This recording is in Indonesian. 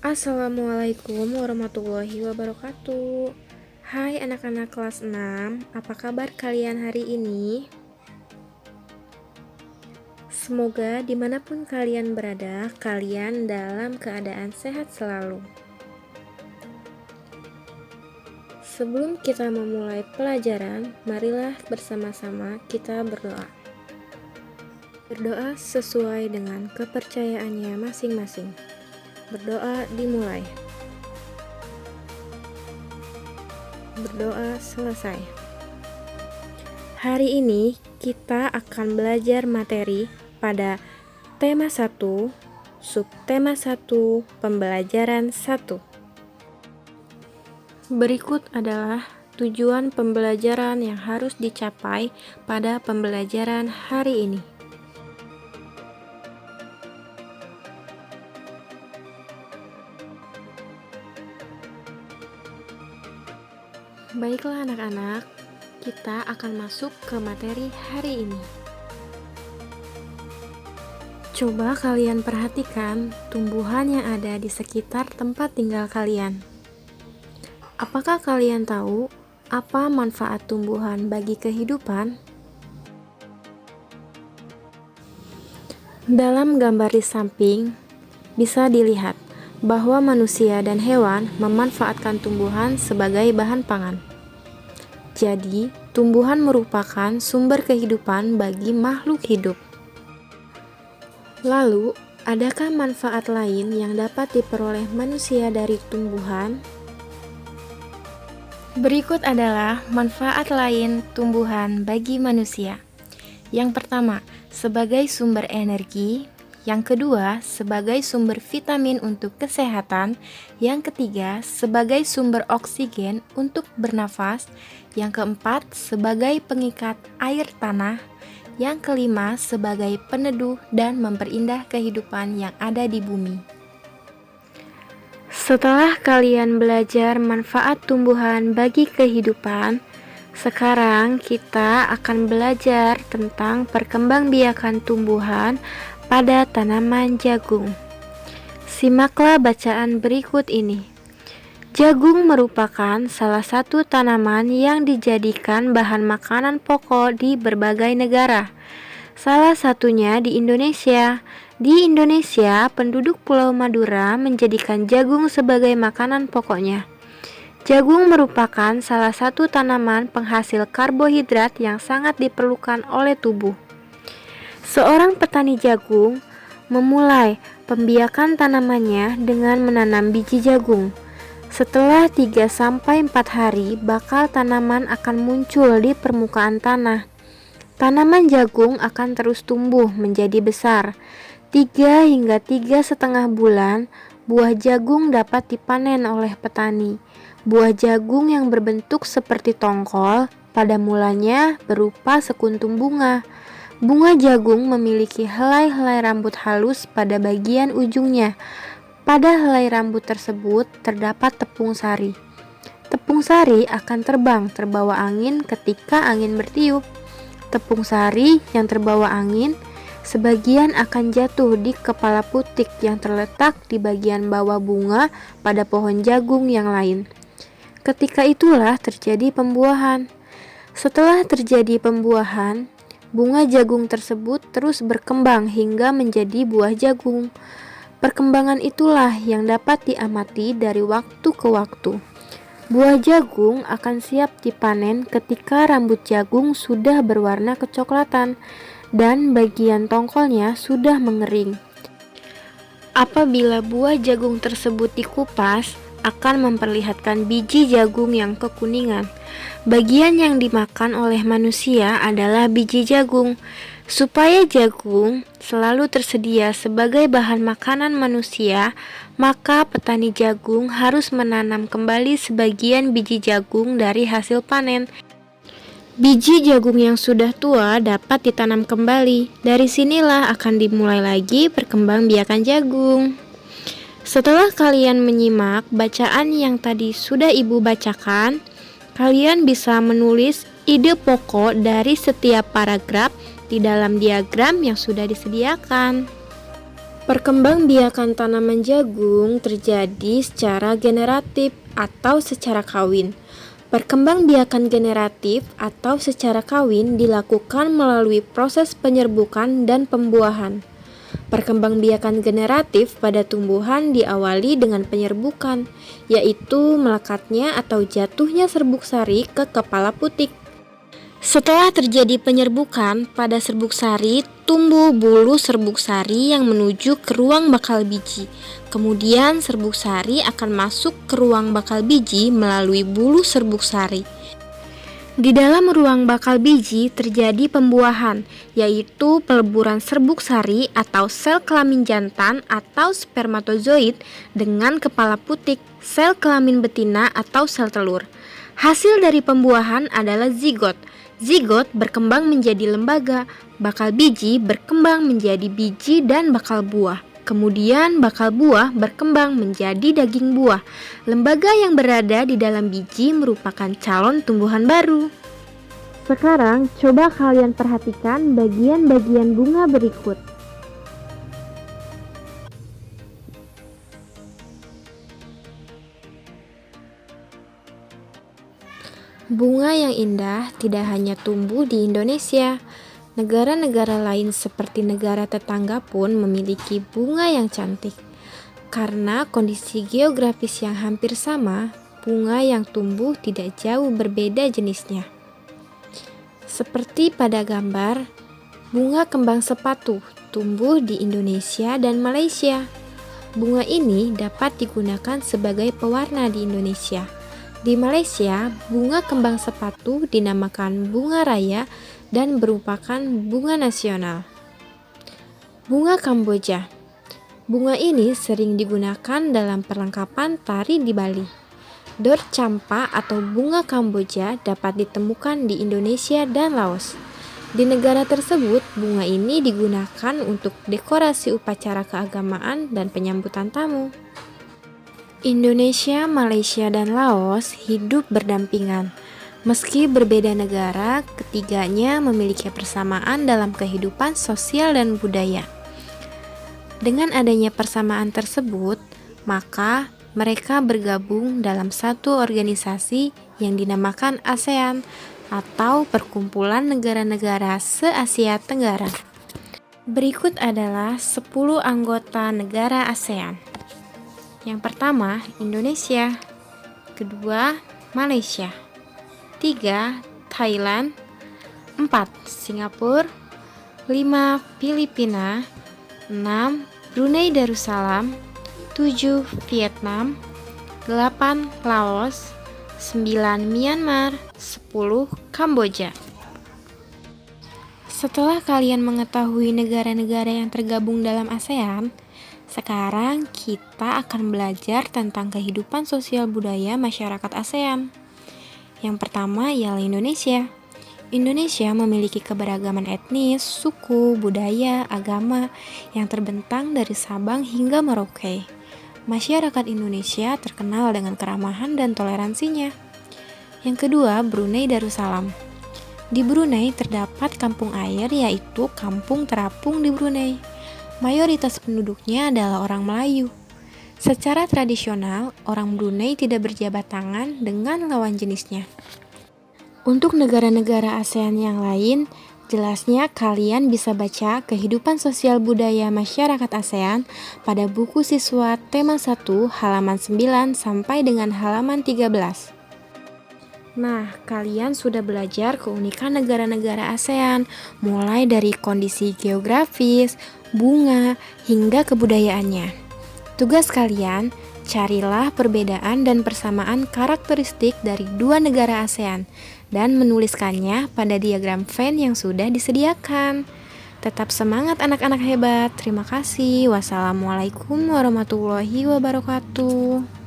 Assalamualaikum warahmatullahi wabarakatuh. Hai anak-anak kelas 6, apa kabar kalian hari ini? Semoga dimanapun kalian berada, kalian dalam keadaan sehat selalu. Sebelum kita memulai pelajaran, marilah bersama-sama kita berdoa. Berdoa sesuai dengan kepercayaannya masing-masing. Berdoa dimulai. Berdoa selesai. Hari ini kita akan belajar materi pada tema 1, subtema 1, pembelajaran 1. Berikut adalah tujuan pembelajaran yang harus dicapai pada pembelajaran hari ini. Baiklah anak-anak, kita akan masuk ke materi hari ini. Coba kalian perhatikan tumbuhan yang ada di sekitar tempat tinggal kalian. Apakah kalian tahu apa manfaat tumbuhan bagi kehidupan? Dalam gambar di samping, bisa dilihat bahwa manusia dan hewan memanfaatkan tumbuhan sebagai bahan pangan. Jadi, tumbuhan merupakan sumber kehidupan bagi makhluk hidup. Lalu, adakah manfaat lain yang dapat diperoleh manusia dari tumbuhan? Berikut adalah manfaat lain tumbuhan bagi manusia. Yang pertama, sebagai sumber energi. Yang kedua, sebagai sumber vitamin untuk kesehatan. Yang ketiga, sebagai sumber oksigen untuk bernafas. Yang keempat, sebagai pengikat air tanah. Yang kelima, sebagai peneduh dan memperindah kehidupan yang ada di bumi. Setelah kalian belajar manfaat tumbuhan bagi kehidupan, sekarang kita akan belajar tentang perkembangbiakan tumbuhan pada tanaman jagung. Simaklah bacaan berikut ini. Jagung merupakan salah satu tanaman yang dijadikan bahan makanan pokok di berbagai negara. Salah satunya di Indonesia. Di Indonesia, penduduk Pulau Madura menjadikan jagung sebagai makanan pokoknya. Jagung merupakan salah satu tanaman penghasil karbohidrat yang sangat diperlukan oleh tubuh. Seorang petani jagung memulai pembiakan tanamannya dengan menanam biji jagung. Setelah 3-4 hari, bakal tanaman akan muncul di permukaan tanah. Tanaman jagung akan terus tumbuh menjadi besar. 3 hingga 3,5 bulan, buah jagung dapat dipanen oleh petani. Buah jagung yang berbentuk seperti tongkol pada mulanya berupa sekuntum bunga. Bunga jagung memiliki helai-helai rambut halus pada bagian ujungnya. Pada helai rambut tersebut terdapat tepung sari. Tepung sari akan terbang terbawa angin ketika angin bertiup. Tepung sari yang terbawa angin sebagian akan jatuh di kepala putik yang terletak di bagian bawah bunga pada pohon jagung yang lain. Ketika itulah terjadi pembuahan. Setelah terjadi pembuahan, bunga jagung tersebut terus berkembang hingga menjadi buah jagung. Perkembangan itulah yang dapat diamati dari waktu ke waktu. Buah jagung akan siap dipanen ketika rambut jagung sudah berwarna kecoklatan dan bagian tongkolnya sudah mengering. Apabila buah jagung tersebut dikupas, akan memperlihatkan biji jagung yang kekuningan. Bagian yang dimakan oleh manusia adalah biji jagung. Supaya jagung selalu tersedia sebagai bahan makanan manusia, maka petani jagung harus menanam kembali sebagian biji jagung dari hasil panen. Biji jagung yang sudah tua dapat ditanam kembali. Dari sinilah akan dimulai lagi perkembangbiakan jagung. Setelah kalian menyimak bacaan yang tadi sudah Ibu bacakan, kalian bisa menulis ide pokok dari setiap paragraf di dalam diagram yang sudah disediakan. Perkembangbiakan tanaman jagung terjadi secara generatif atau secara kawin. Perkembangbiakan generatif atau secara kawin dilakukan melalui proses penyerbukan dan pembuahan. Perkembangbiakan generatif pada tumbuhan diawali dengan penyerbukan, yaitu melekatnya atau jatuhnya serbuk sari ke kepala putik. Setelah terjadi penyerbukan pada serbuk sari, tumbuh bulu serbuk sari yang menuju ke ruang bakal biji. Kemudian serbuk sari akan masuk ke ruang bakal biji melalui bulu serbuk sari. Di dalam ruang bakal biji terjadi pembuahan, yaitu peleburan serbuk sari atau sel kelamin jantan atau spermatozoid dengan kepala putik, sel kelamin betina atau sel telur. Hasil dari pembuahan adalah zigot. Zigot berkembang menjadi lembaga, bakal biji berkembang menjadi biji dan bakal buah. Kemudian bakal buah berkembang menjadi daging buah. Lembaga yang berada di dalam biji merupakan calon tumbuhan baru. Sekarang coba kalian perhatikan bagian-bagian bunga berikut. Bunga yang indah tidak hanya tumbuh di Indonesia. Negara-negara lain seperti negara tetangga pun memiliki bunga yang cantik. Karena kondisi geografis yang hampir sama, bunga yang tumbuh tidak jauh berbeda jenisnya. Seperti pada gambar, bunga kembang sepatu tumbuh di Indonesia dan Malaysia. Bunga ini dapat digunakan sebagai pewarna di Indonesia. Di Malaysia, bunga kembang sepatu dinamakan bunga raya dan merupakan bunga nasional. Bunga Kamboja. Bunga ini sering digunakan dalam perlengkapan tari di Bali. Dor campa atau bunga Kamboja dapat ditemukan di Indonesia dan Laos. Di negara tersebut, bunga ini digunakan untuk dekorasi upacara keagamaan dan penyambutan tamu. Indonesia, Malaysia, dan Laos hidup berdampingan. Meski berbeda negara, ketiganya memiliki persamaan dalam kehidupan sosial dan budaya. Dengan adanya persamaan tersebut, maka mereka bergabung dalam satu organisasi yang dinamakan ASEAN atau Perkumpulan Negara-Negara se-Asia Tenggara. Berikut adalah 10 anggota negara ASEAN. Yang pertama, Indonesia. Kedua, Malaysia. 3, Thailand. 4, Singapura. 5, Filipina. 6, Brunei Darussalam. 7, Vietnam. 8, Laos. 9, Myanmar. 10, Kamboja. Setelah kalian mengetahui negara-negara yang tergabung dalam ASEAN, sekarang kita akan belajar tentang kehidupan sosial budaya masyarakat ASEAN. Yang pertama ialah Indonesia. Indonesia memiliki keberagaman etnis, suku, budaya, agama yang terbentang dari Sabang hingga Merauke. Masyarakat Indonesia terkenal dengan keramahan dan toleransinya. Yang kedua, Brunei Darussalam. Di Brunei terdapat kampung air, yaitu Kampung Terapung di Brunei. Mayoritas penduduknya adalah orang Melayu. Secara tradisional, orang Brunei tidak berjabat tangan dengan lawan jenisnya. Untuk negara-negara ASEAN yang lain, jelasnya kalian bisa baca kehidupan sosial budaya masyarakat ASEAN pada buku siswa tema 1 halaman 9 sampai dengan halaman 13. Nah, kalian sudah belajar keunikan negara-negara ASEAN, mulai dari kondisi geografis, bunga, hingga kebudayaannya. Tugas kalian, carilah perbedaan dan persamaan karakteristik dari dua negara ASEAN dan menuliskannya pada diagram Venn yang sudah disediakan. Tetap semangat anak-anak hebat. Terima kasih. Wassalamualaikum warahmatullahi wabarakatuh.